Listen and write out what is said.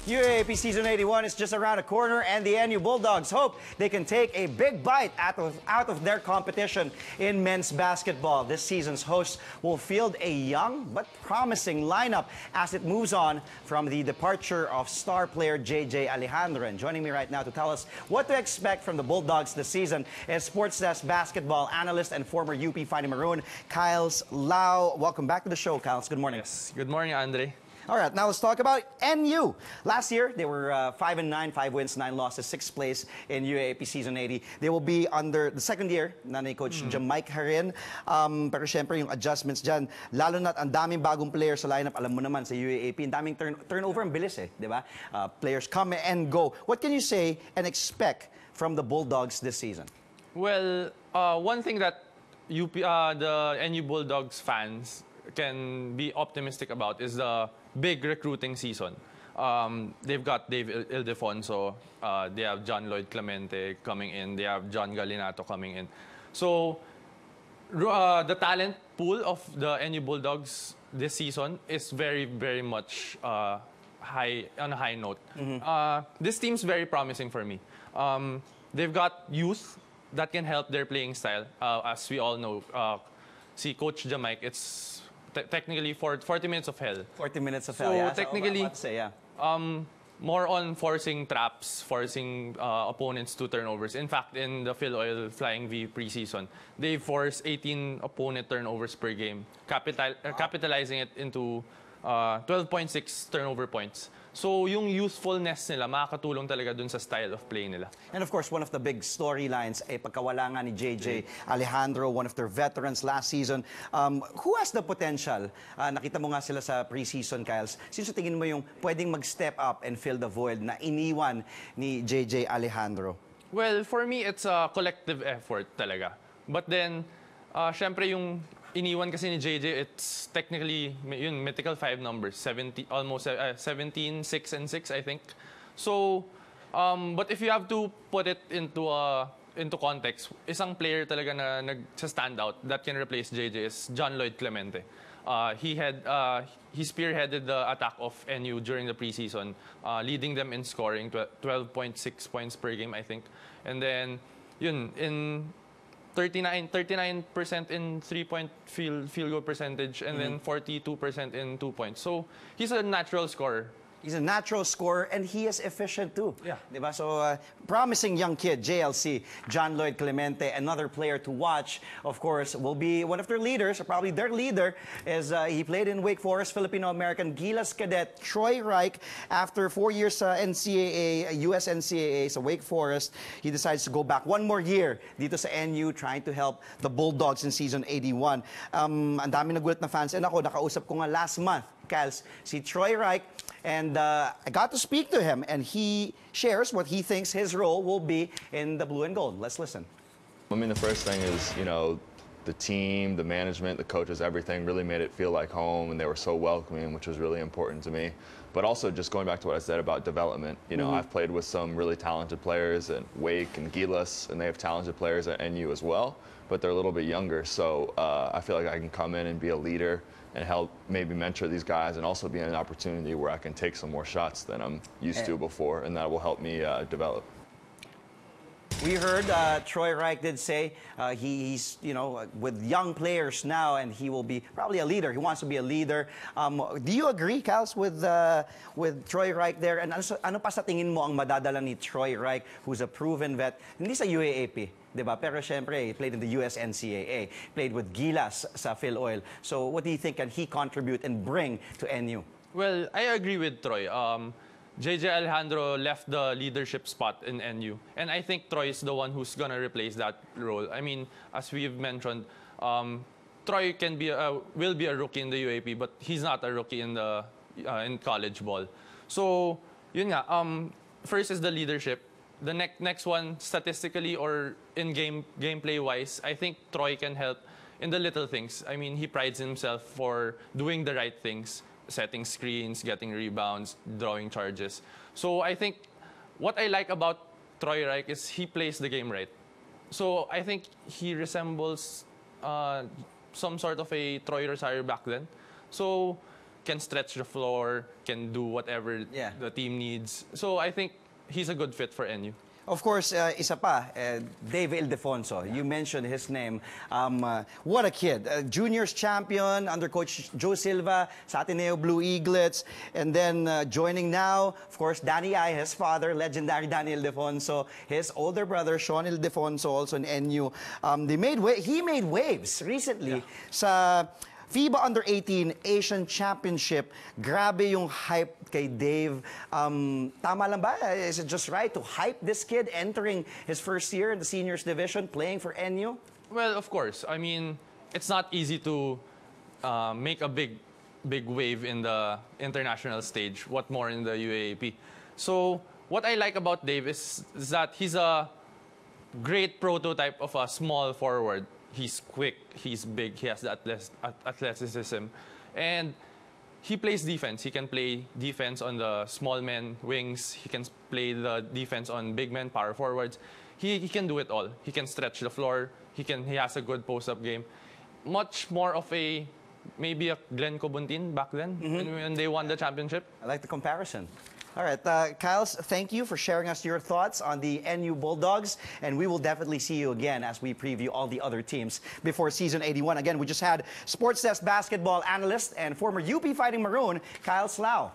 UAAP Season 81 is just around the corner, and the NU Bulldogs hope they can take a big bite out of their competition in men's basketball. This season's hosts will field a young but promising lineup as it moves on from the departure of star player JJ Alejandro. And joining me right now to tell us what to expect from the Bulldogs this season is Sports Desk basketball analyst and former UP Fighting Maroon, Kyles Lau. Welcome back to the show, Kyles. Good morning. Yes. Good morning, Andre. All right, now let's talk about NU. Last year, they were 5-9, 5 wins, 9 losses, 6th place in UAAP Season 80. They will be under the second year na ni Coach Jamaic Harin. Pero syempre, yung adjustments dyan, lalo na't ang daming bagong players sa lineup. Alam mo naman sa UAAP, ang daming turnover, ang bilis di ba? Players come and go. What can you say and expect from the Bulldogs this season? Well, one thing that the NU Bulldogs fans can be optimistic about is the big recruiting season. They've got Dave Ildefonso, they have John Lloyd Clemente coming in, they have John Galinato coming in. So the talent pool of the NU Bulldogs this season is very, very much on a high note. This team's very promising for me. They've got youth that can help their playing style. As we all know, see Coach Jamaic, it's technically 40 minutes of hell. 40 minutes of so hell, yeah. Technically, yeah. More on forcing traps, forcing opponents to turnovers. In fact, in the Phil Oil Flying V preseason, they forced 18 opponent turnovers per game, capitalizing it into 12.6 turnover points. So yung youthfulness nila, makakatulong talaga dun sa style of play nila. And of course, one of the big storylines ay pagkawala nga ni JJ Alejandro, one of their veterans last season. Who has the potential? Nakita mo nga sila sa preseason, Kyles. Sino sa tingin mo yung pwedeng mag-step up and fill the void na iniwan ni JJ Alejandro? Well, for me, it's a collective effort talaga. But then, syempre yung iniwan kasi ni JJ, it's technically yun mythical 5 numbers, 17, almost 17, 6 and 6, I think. So, but if you have to put it into context, isang player talaga na nag-stand out that can replace JJ is John Lloyd Clemente. He spearheaded the attack of NU during the preseason, leading them in scoring 12.6 points per game, I think. And then, yun, in 39% in 3-point field goal percentage, and then 42% in 2 points. So he's a natural scorer. He's a natural scorer, and he is efficient too. Yeah. Diba? So, promising young kid, JLC, John Lloyd Clemente, another player to watch, of course, will be one of their leaders, or probably their leader, is he played in Wake Forest, Filipino-American Gilas cadet Troy Reich. After 4 years sa NCAA, US NCAA, sa Wake Forest, he decides to go back one more year dito sa NU, trying to help the Bulldogs in Season 81. Ang dami nagulat na fans, and ako, nakausap ko nga last month, Kyles, si Troy Reich, and I got to speak to him, and he shares what he thinks his role will be in the blue and gold. Let's listen. I mean, the first thing is, you know, the team, the management, the coaches, everything really made it feel like home, and they were so welcoming, which was really important to me. But also just going back to what I said about development, you know, I've played with some really talented players at Wake and Gilas, and they have talented players at NU as well, but they're a little bit younger. So I feel like I can come in and be a leader and help maybe mentor these guys, and also be an opportunity where I can take some more shots than I'm used to before, and that will help me develop. We heard Troy Reich did say he's, you know, with young players now, and he will be probably a leader. He wants to be a leader. Do you agree, Kyles, with Troy Reich there? And ano pa sa tingin mo ang madadala ni Troy Reich, who's a proven vet, hindi sa UAAP, diba? Pero syempre, he played in the US NCAA, played with Gilas sa Phil Oil. So what do you think can he contribute and bring to NU? Well, I agree with Troy. JJ Alejandro left the leadership spot in NU, and I think Troy is the one who's gonna replace that role. I mean, as we've mentioned, Troy will be a rookie in the UAP, but he's not a rookie in college ball. So, yun nga. First is the leadership. The next one, statistically or in gameplay wise, I think Troy can help in the little things. I mean, he prides himself for doing the right things. Setting screens, getting rebounds, drawing charges. So I think what I like about Troy Reich is he plays the game right. So I think he resembles some sort of a Troy Rosario back then. So can stretch the floor, can do whatever the team needs. So I think he's a good fit for NU. Of course, isa pa, Dave Ildefonso. You mentioned his name. What a kid. Juniors champion under Coach Joe Silva sa Ateneo Blue Eaglets. And then joining now, of course, Danny I, his father, legendary Danny Ildefonso. His older brother, Sean Ildefonso, also in NU. He made waves recently sa FIBA Under-18 Asian Championship. Grabe yung hype kay Dave. Tama lang ba? Is it just right to hype this kid entering his first year in the seniors division, playing for NU? Well, of course. I mean, it's not easy to make a big wave in the international stage. What more in the UAAP? So what I like about Dave is that he's a great prototype of a small forward. He's quick, he's big, he has the athleticism. And he plays defense. He can play defense on the small men, wings. He can play the defense on big men, power forwards. He can do it all. He can stretch the floor. He has a good post-up game. Much more of maybe a Glenn Cobuntin back then when they won the championship. I like the comparison. All right, Kyles, thank you for sharing us your thoughts on the NU Bulldogs, and we will definitely see you again as we preview all the other teams before season 81. Again, we just had Sports Desk basketball analyst and former UP Fighting Maroon, Kyles Lau.